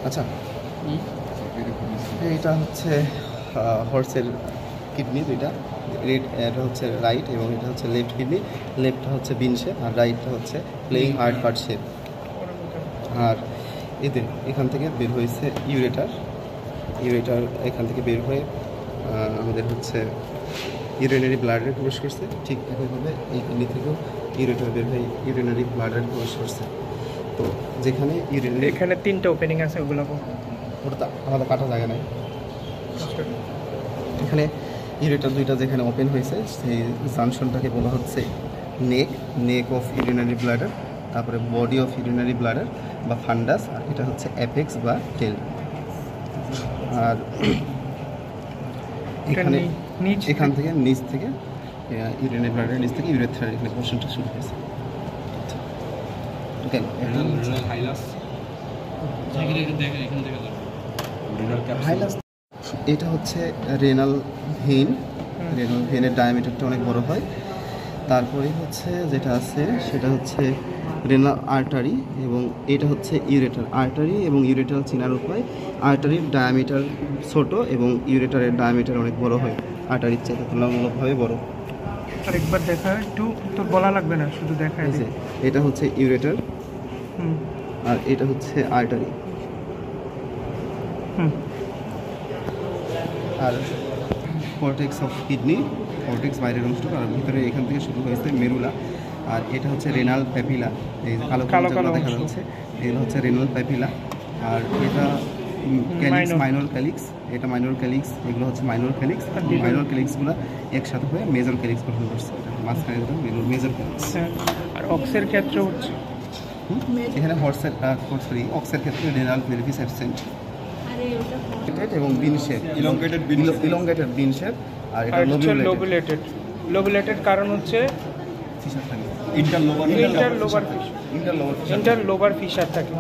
আচ্ছা, এটা হচ্ছে হর্সের কিডনি দুইটা। এটা হচ্ছে রাইট এবং এটা হচ্ছে লেফট কিডনি। লেফটটা হচ্ছে বিন শেপ আর রাইটটা হচ্ছে প্লেইং হার্ড পার্ট শেপ। আর এদের এখান থেকে বের হয়েছে ইউরেটার। ইউরেটার এখান থেকে বের হয়ে আমাদের হচ্ছে ইউরিনারি ব্লাডারে প্রবেশ করছে। ঠিক একইভাবে এই কিডনি থেকেও ইউরেটার বের হয়ে ইউরিনারি ব্লাডারে প্রবেশ করছে। তো যেখানে ইউরিনারি, এখানে 3টা ওপেনিং আছে, ওগুলো ওটা আমাদের কাটা জায়গা নাই। এখানে ইউরেটার দুইটা যেখানে ওপেন হয়েছে সেই জাংশনটাকে বলা হচ্ছে নেক অফ ইউরিনারি ব্লাডার, তারপরে বডি অফ ইউরিনারি ব্লাডার বা ফান্ডাস, আর এটা হচ্ছে অ্যাপেক্স বা টেল। আর এখানে এখান থেকে নিচ থেকে ইউরিনারি ব্লাডারের নিচ থেকে ইউরেথ্রার এখানে পোর্শনটা শুরু হয়েছে। এটা হচ্ছে রেনাল ভেন। রেনাল ভেনের ডায়ামিটারটা অনেক বড় হয়। তারপরে হচ্ছে যেটা আছে সেটা হচ্ছে রেনাল আর্টারি, এবং এটা হচ্ছে ইউরেটার। আর্টারি এবং ইউরেটার চেনার উপায়, আর্টারির ডায়ামিটার ছোট এবং ইউরেটারের ডায়ামিটার অনেক বড় হয়, আর্টারির চেয়ে তুলনামূলকভাবে বড়। আরেকবার দেখা, একটু তোর বলা লাগবে না, শুধু দেখা। এটা হচ্ছে ইউরেটার আর এটা হচ্ছে আর্টারি। আর কর্টেক্স অফ কিডনি, কর্টেক্স বাইরের অংশ, আর ভিতরে এখান থেকে শুরু হয়েছে মেরুলা। আর এটা হচ্ছে রেনাল প্যাপিলা, এই যে কালো কালো দেখা যাচ্ছে, এগুলো হচ্ছে রেনাল প্যাপিলা। আর এটা ক্যালিক্স, মাইনর ক্যালিক্স, এটা মাইনর ক্যালিক্স, এগুলো হচ্ছে মাইনর ক্যালিক্স। মাইনর ক্যালিক্সগুলো একসাথে হয়ে মেজর ক্যালিক্স গঠন করছে। এটা মাঝখানে মেজর ক্যালিক্স। আর অক্সের ক্ষেত্রে হচ্ছে এখানে অক্সের ক্ষেত্রে রেনাল ভেরিফিস অ্যাবসেন্ট এবং বিন শেপ, ইলংগেটেড বিন শেপ। আর এটা লোবুলেটেড, কারণ হচ্ছে ইন্টারলোবার ফিশার থাকে।